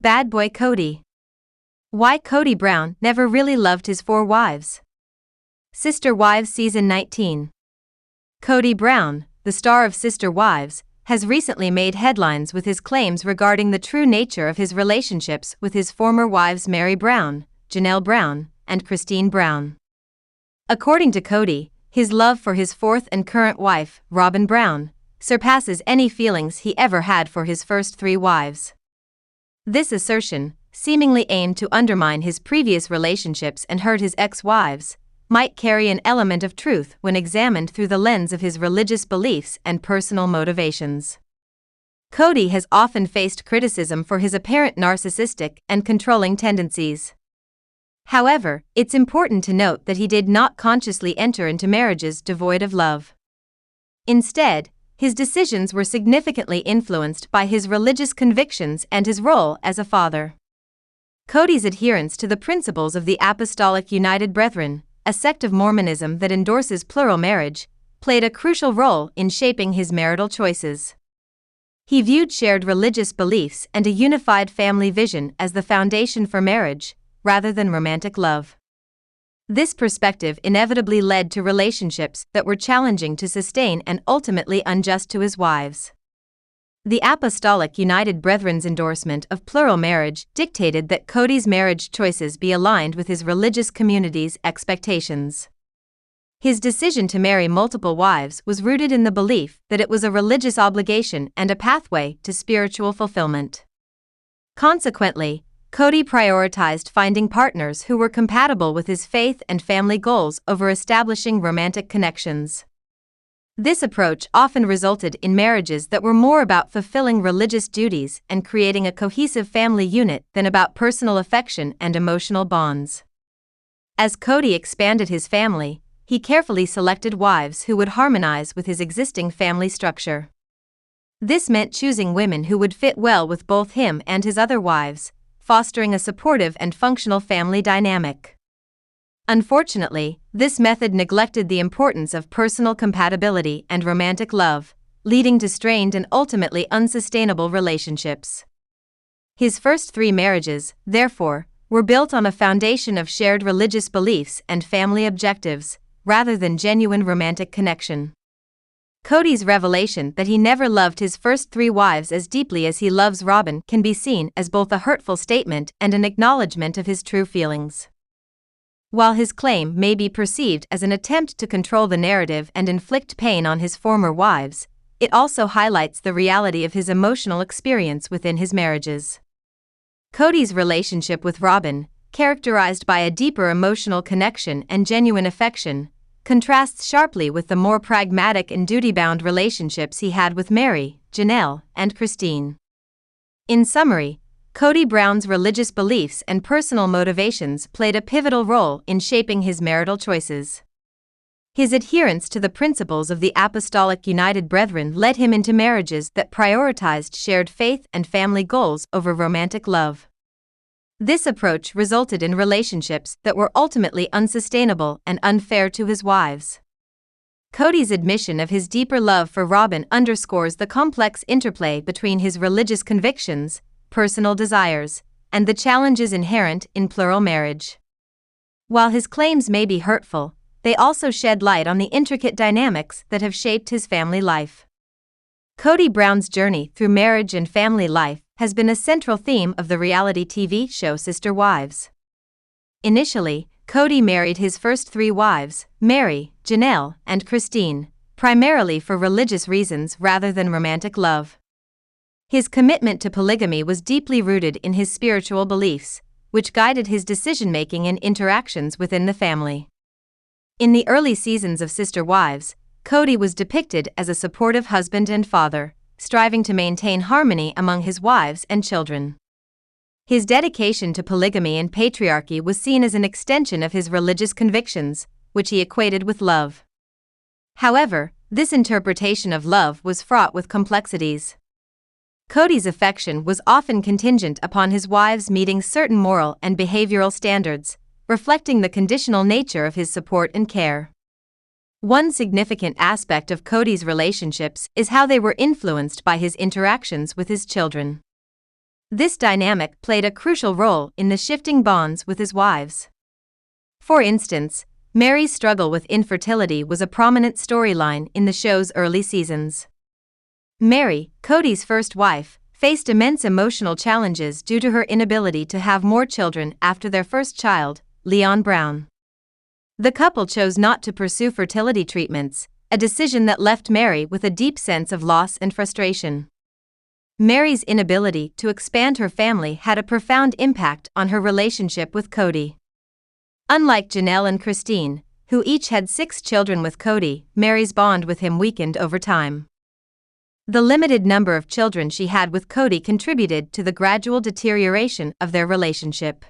Bad Boy Kody. Why Kody Brown never really loved his 4 wives. Sister Wives Season 19. Kody Brown, the star of Sister Wives, has recently made headlines with his claims regarding the true nature of his relationships with his former wives Meri Brown, Janelle Brown, and Kody Brown. According to Kody, his love for his 4th and current wife, Robyn Brown, surpasses any feelings he ever had for his first 3 wives. This assertion, seemingly aimed to undermine his previous relationships and hurt his ex-wives, might carry an element of truth when examined through the lens of his religious beliefs and personal motivations. Kody has often faced criticism for his apparent narcissistic and controlling tendencies. However, it's important to note that he did not consciously enter into marriages devoid of love. Instead, his decisions were significantly influenced by his religious convictions and his role as a father. Kody's adherence to the principles of the Apostolic United Brethren, a sect of Mormonism that endorses plural marriage, played a crucial role in shaping his marital choices. He viewed shared religious beliefs and a unified family vision as the foundation for marriage, rather than romantic love. This perspective inevitably led to relationships that were challenging to sustain and ultimately unjust to his wives. The Apostolic United Brethren's endorsement of plural marriage dictated that Kody's marriage choices be aligned with his religious community's expectations. His decision to marry multiple wives was rooted in the belief that it was a religious obligation and a pathway to spiritual fulfillment. Consequently, Kody prioritized finding partners who were compatible with his faith and family goals over establishing romantic connections. This approach often resulted in marriages that were more about fulfilling religious duties and creating a cohesive family unit than about personal affection and emotional bonds. As Kody expanded his family, he carefully selected wives who would harmonize with his existing family structure. This meant choosing women who would fit well with both him and his other wives, fostering a supportive and functional family dynamic. Unfortunately, this method neglected the importance of personal compatibility and romantic love, leading to strained and ultimately unsustainable relationships. His first 3 marriages, therefore, were built on a foundation of shared religious beliefs and family objectives, rather than genuine romantic connection. Kody's revelation that he never loved his first 3 wives as deeply as he loves Robyn can be seen as both a hurtful statement and an acknowledgement of his true feelings. While his claim may be perceived as an attempt to control the narrative and inflict pain on his former wives, it also highlights the reality of his emotional experience within his marriages. Kody's relationship with Robyn, characterized by a deeper emotional connection and genuine affection, contrasts sharply with the more pragmatic and duty-bound relationships he had with Meri, Janelle, and Kody. In summary, Kody Brown's religious beliefs and personal motivations played a pivotal role in shaping his marital choices. His adherence to the principles of the Apostolic United Brethren led him into marriages that prioritized shared faith and family goals over romantic love. This approach resulted in relationships that were ultimately unsustainable and unfair to his wives. Kody's admission of his deeper love for Robyn underscores the complex interplay between his religious convictions, personal desires, and the challenges inherent in plural marriage. While his claims may be hurtful, they also shed light on the intricate dynamics that have shaped his family life. Kody Brown's journey through marriage and family life has been a central theme of the reality TV show Sister Wives. Initially, Kody married his first 3 wives, Meri, Janelle, and Kody, primarily for religious reasons rather than romantic love. His commitment to polygamy was deeply rooted in his spiritual beliefs, which guided his decision-making and interactions within the family. In the early seasons of Sister Wives, Kody was depicted as a supportive husband and father, striving to maintain harmony among his wives and children. His dedication to polygamy and patriarchy was seen as an extension of his religious convictions, which he equated with love. However, this interpretation of love was fraught with complexities. Kody's affection was often contingent upon his wives meeting certain moral and behavioral standards, reflecting the conditional nature of his support and care. One significant aspect of Kody's relationships is how they were influenced by his interactions with his children. This dynamic played a crucial role in the shifting bonds with his wives. For instance, Meri's struggle with infertility was a prominent storyline in the show's early seasons. Meri, Kody's first wife, faced immense emotional challenges due to her inability to have more children after their first child, Brown. The couple chose not to pursue fertility treatments, a decision that left Meri with a deep sense of loss and frustration. Meri's inability to expand her family had a profound impact on her relationship with Kody. Unlike Janelle and Christine, who each had 6 children with Kody, Meri's bond with him weakened over time. The limited number of children she had with Kody contributed to the gradual deterioration of their relationship.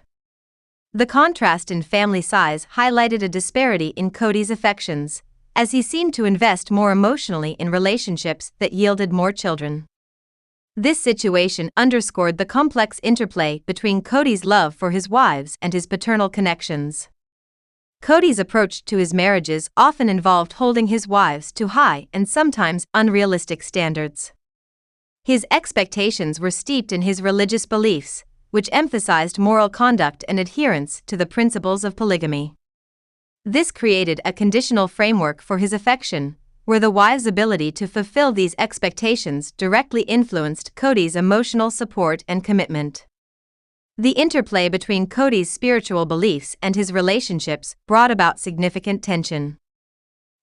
The contrast in family size highlighted a disparity in Kody's affections, as he seemed to invest more emotionally in relationships that yielded more children. This situation underscored the complex interplay between Kody's love for his wives and his paternal connections. Kody's approach to his marriages often involved holding his wives to high and sometimes unrealistic standards. His expectations were steeped in his religious beliefs, which emphasized moral conduct and adherence to the principles of polygamy. This created a conditional framework for his affection, where the wife's ability to fulfill these expectations directly influenced Kody's emotional support and commitment. The interplay between Kody's spiritual beliefs and his relationships brought about significant tension.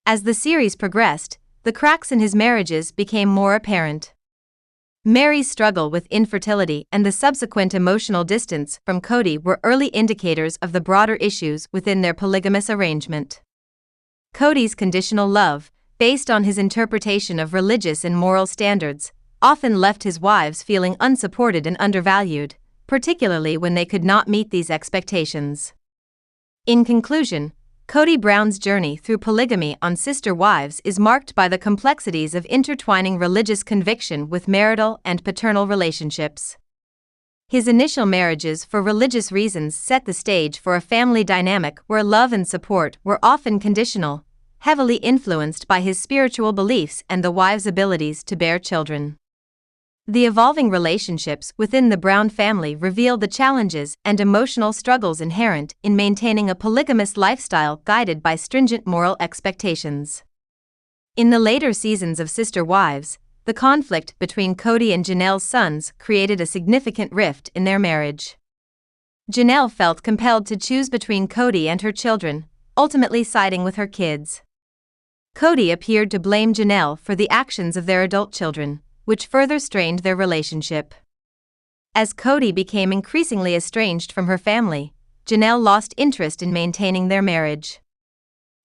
As the series progressed, the cracks in his marriages became more apparent. Meri's struggle with infertility and the subsequent emotional distance from Kody were early indicators of the broader issues within their polygamous arrangement. Kody's conditional love, based on his interpretation of religious and moral standards, often left his wives feeling unsupported and undervalued, particularly when they could not meet these expectations. In conclusion, Kody Brown's journey through polygamy on Sister Wives is marked by the complexities of intertwining religious conviction with marital and paternal relationships. His initial marriages for religious reasons set the stage for a family dynamic where love and support were often conditional, heavily influenced by his spiritual beliefs and the wives' abilities to bear children. The evolving relationships within the Brown family revealed the challenges and emotional struggles inherent in maintaining a polygamous lifestyle guided by stringent moral expectations. In the later seasons of Sister Wives, the conflict between Kody and Janelle's sons created a significant rift in their marriage. Janelle felt compelled to choose between Kody and her children, ultimately siding with her kids. Kody appeared to blame Janelle for the actions of their adult children, which further strained their relationship. As Kody became increasingly estranged from her family, Janelle lost interest in maintaining their marriage.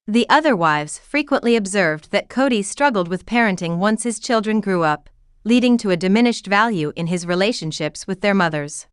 The other wives frequently observed that Kody struggled with parenting once his children grew up, leading to a diminished value in his relationships with their mothers.